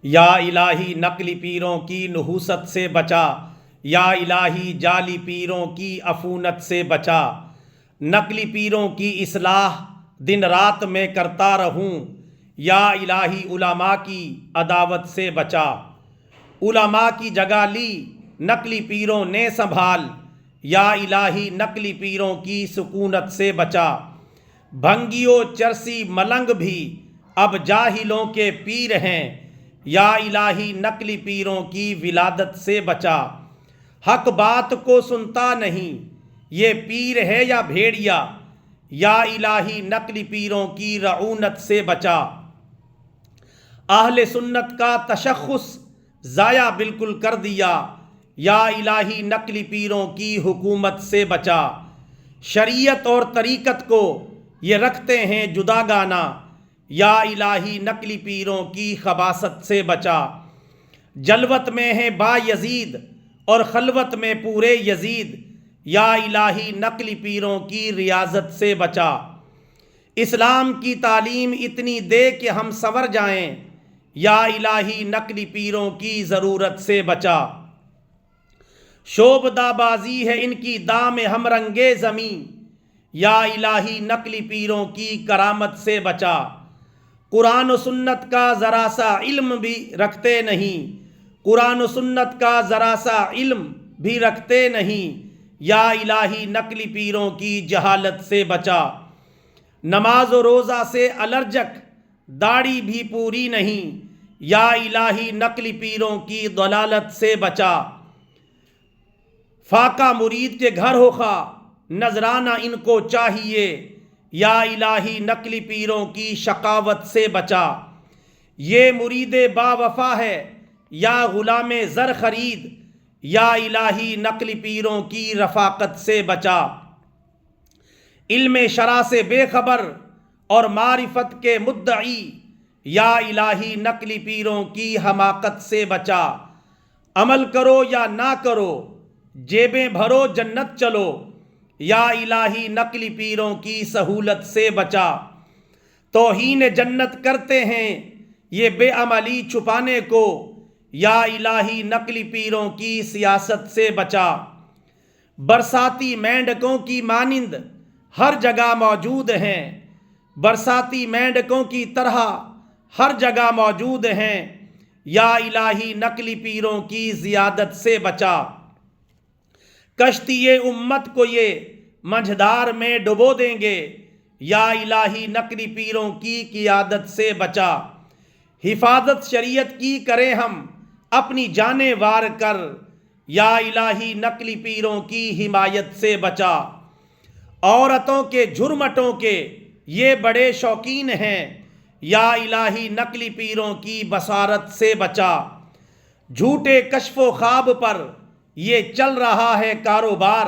یا الہی نقلی پیروں کی نحوست سے بچا، یا الہی جعلی پیروں کی عفونت سے بچا۔ نقلی پیروں کی اصلاح دن رات میں کرتا رہوں، یا الہی علماء کی عداوت سے بچا۔ علماء کی جگہ لی نقلی پیروں نے سنبھال، یا الہی نقلی پیروں کی سکونت سے بچا۔ بھنگیو چرسی ملنگ بھی اب جاہلوں کے پیر ہیں، یا الہی نقلی پیروں کی ولادت سے بچا۔ حق بات کو سنتا نہیں، یہ پیر ہے یا بھیڑیا، یا الہی نقلی پیروں کی رعونت سے بچا۔ اہل سنت کا تشخص ضائع بالکل کر دیا، یا الہی نقلی پیروں کی حکومت سے بچا۔ شریعت اور طریقت کو یہ رکھتے ہیں جداگانہ، یا الہی نقلی پیروں کی خباثت سے بچا۔ جلوت میں ہیں با یزید اور خلوت میں پورے یزید، یا الہی نقلی پیروں کی ریاضت سے بچا۔ اسلام کی تعلیم اتنی دے کہ ہم سنور جائیں، یا الہی نقلی پیروں کی ضرورت سے بچا۔ شوبدہ بازی ہے ان کی دام ہم رنگے زمیں، یا الہی نقلی پیروں کی کرامت سے بچا۔ قرآن و سنت کا ذرا سا علم بھی رکھتے نہیں، قرآن و سنت کا ذرا سا علم بھی رکھتے نہیں، یا الہی نقلی پیروں کی جہالت سے بچا۔ نماز و روزہ سے الرجک، داڑھی بھی پوری نہیں، یا الہی نقلی پیروں کی ضلالت سے بچا۔ فاقہ مرید کے گھر ہو خواہ نذرانہ ان کو چاہیے، یا الہی نقلی پیروں کی شقاوت سے بچا۔ یہ مرید با وفا ہے یا غلام زر خرید، یا الہی نقلی پیروں کی رفاقت سے بچا۔ علم شرع سے بے خبر اور معرفت کے مدعی، یا الہی نقلی پیروں کی حماقت سے بچا۔ عمل کرو یا نہ کرو، جیبیں بھرو جنت چلو، یا الہی نقلی پیروں کی سہولت سے بچا۔ توہین جنت کرتے ہیں یہ بے عملی چھپانے کو، یا الہی نقلی پیروں کی سیاست سے بچا۔ برساتی مینڈکوں کی مانند ہر جگہ موجود ہیں، برساتی مینڈکوں کی طرح ہر جگہ موجود ہیں، یا الہی نقلی پیروں کی زیادت سے بچا۔ کشتی امت کو یہ منجھدار میں ڈبو دیں گے، یا الہی نقلی پیروں کی قیادت سے بچا۔ حفاظت شریعت کی کریں ہم اپنی جانیں وار کر، یا الہی نقلی پیروں کی حمایت سے بچا۔ عورتوں کے جھرمٹوں کے یہ بڑے شوقین ہیں، یا الہی نقلی پیروں کی بصارت سے بچا۔ جھوٹے کشف و خواب پر یہ چل رہا ہے کاروبار،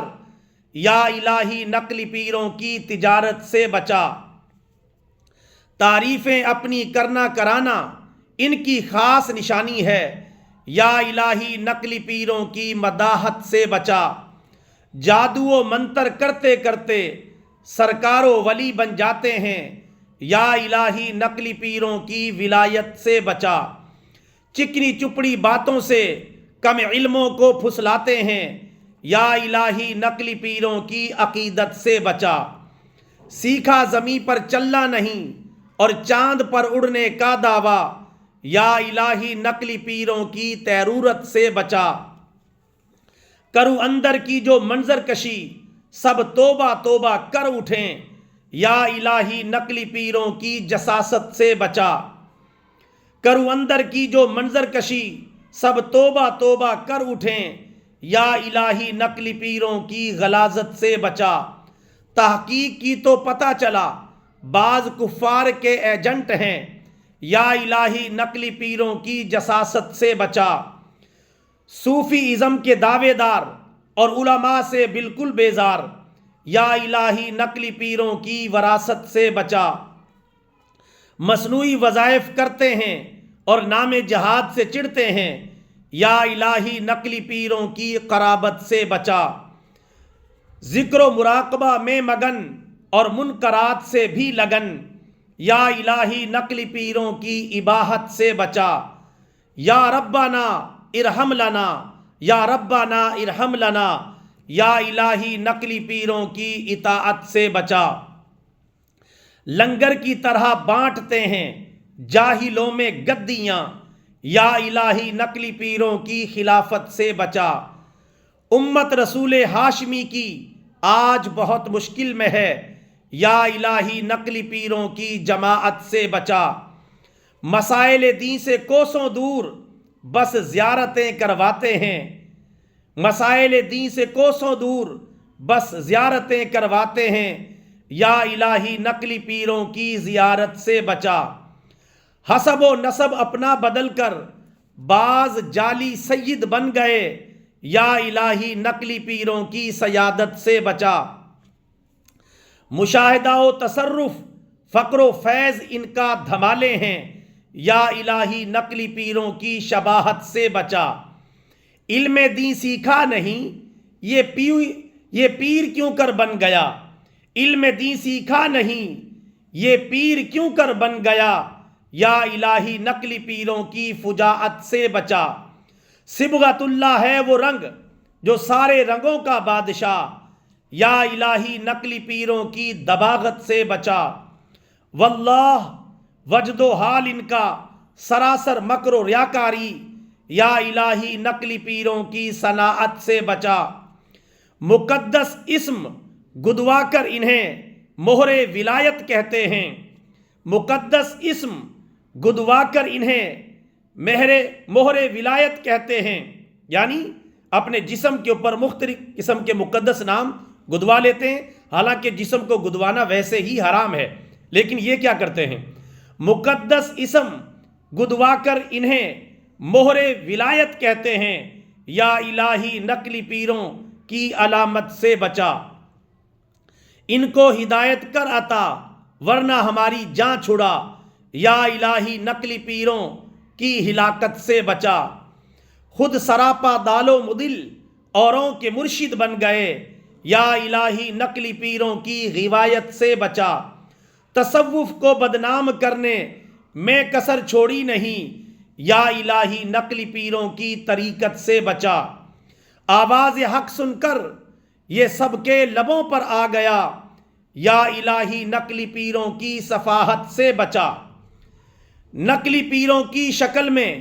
یا الہی نقلی پیروں کی تجارت سے بچا۔ تعریفیں اپنی کرنا کرانا ان کی خاص نشانی ہے، یا الہی نقلی پیروں کی مداحت سے بچا۔ جادو و منتر کرتے کرتے سرکار و ولی بن جاتے ہیں، یا الہی نقلی پیروں کی ولایت سے بچا۔ چکنی چپڑی باتوں سے کم علموں کو پھسلاتے ہیں، یا الہی نقلی پیروں کی عقیدت سے بچا۔ سیکھا زمیں پر چلنا نہیں اور چاند پر اڑنے کا دعویٰ، یا الہی نقلی پیروں کی تیرورت سے بچا۔ کرو اندر کی جو منظر کشی سب توبہ توبہ کر اٹھیں، یا الہی نقلی پیروں کی جساست سے بچا۔ کرو اندر کی جو منظر کشی سب توبہ توبہ کر اٹھیں، یا الہی نقلی پیروں کی غلاظت سے بچا۔ تحقیق کی تو پتہ چلا بعض کفار کے ایجنٹ ہیں، یا الہی نقلی پیروں کی جساست سے بچا۔ صوفی ازم کے دعوے دار اور علماء سے بالکل بیزار، یا الہی نقلی پیروں کی وراثت سے بچا۔ مصنوعی وظائف کرتے ہیں اور نام جہاد سے چڑھتے ہیں، یا الہی نقلی پیروں کی قرابت سے بچا۔ ذکر و مراقبہ میں مگن اور منکرات سے بھی لگن، یا الہی نقلی پیروں کی اباحت سے بچا۔ یا ربنا ارحم لنا، یا ربنا ارحم لنا، یا الہی نقلی پیروں کی اطاعت سے بچا۔ لنگر کی طرح بانٹتے ہیں جاہلوں میں گدیاں، یا الہی نقلی پیروں کی خلافت سے بچا۔ امت رسول ہاشمی کی آج بہت مشکل میں ہے، یا الہی نقلی پیروں کی جماعت سے بچا۔ مسائل دین سے کوسوں دور بس زیارتیں کرواتے ہیں، مسائل دین سے کوسوں دور بس زیارتیں کرواتے ہیں، یا الہی نقلی پیروں کی زیارت سے بچا۔ حسب و نسب اپنا بدل کر بعض جعلی سید بن گئے، یا الہی نقلی پیروں کی سیادت سے بچا۔ مشاہدہ و تصرف فقر و فیض ان کا دھمالے ہیں، یا الہی نقلی پیروں کی شباہت سے بچا۔ علم دین سیکھا نہیں یہ پیر کیوں کر بن گیا، علم دین سیکھا نہیں یہ پیر کیوں کر بن گیا، یا الہی نقلی پیروں کی فجاعت سے بچا۔ صبغت اللہ ہے وہ رنگ جو سارے رنگوں کا بادشاہ، یا الہی نقلی پیروں کی دباغت سے بچا۔ واللہ وجد و حال ان کا سراسر مکر و ریاکاری، یا الہی نقلی پیروں کی صناعت سے بچا۔ مقدس اسم گدوا کر انہیں مہر ولایت کہتے ہیں، مقدس اسم گدوا کر انہیں مہر ولایت کہتے ہیں، یعنی اپنے جسم کے اوپر مختلف قسم کے مقدس نام گدوا لیتے ہیں، حالانکہ جسم کو گدوانا ویسے ہی حرام ہے، لیکن یہ کیا کرتے ہیں، مقدس اسم گدوا کر انہیں مہر ولایت کہتے ہیں، یا الہی نقلی پیروں کی علامت سے بچا۔ ان کو ہدایت کر عطا ورنہ ہماری جان چھڑا، یا الہی نقلی پیروں کی ہلاکت سے بچا۔ خود سراپا دال و مدل اوروں کے مرشد بن گئے، یا الہی نقلی پیروں کی غوایت سے بچا۔ تصوف کو بدنام کرنے میں کسر چھوڑی نہیں، یا الہی نقلی پیروں کی طریقت سے بچا۔ آواز حق سن کر یہ سب کے لبوں پر آ گیا، یا الہی نقلی پیروں کی صفاحت سے بچا۔ نقلی پیروں کی شکل میں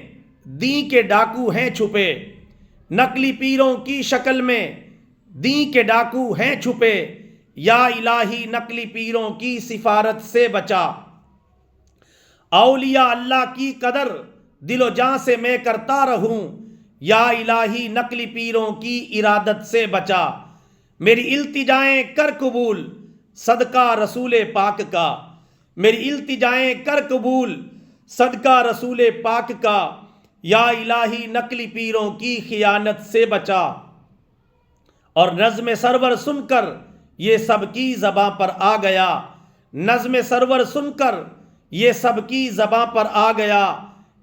دین کے ڈاکو ہیں چھپے، نقلی پیروں کی شکل میں دین کے ڈاکو ہیں چھپے، یا الہی نقلی پیروں کی سفارت سے بچا۔ اولیاء اللہ کی قدر دل و جان سے میں کرتا رہوں، یا الہی نقلی پیروں کی ارادت سے بچا۔ میری التجائیں کر قبول صدقہ رسول پاک کا، میری التجائیں کر قبول صدقہ رسول پاک کا، یا الہی نقلی پیروں کی خیانت سے بچا۔ اور نظم سرور سن کر یہ سب کی زباں پر آ گیا، نظم سرور سن کر یہ سب کی زباں پر آ گیا،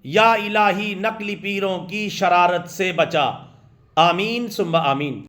یا الہی نقلی پیروں کی شرارت سے بچا۔ آمین ثم آمین۔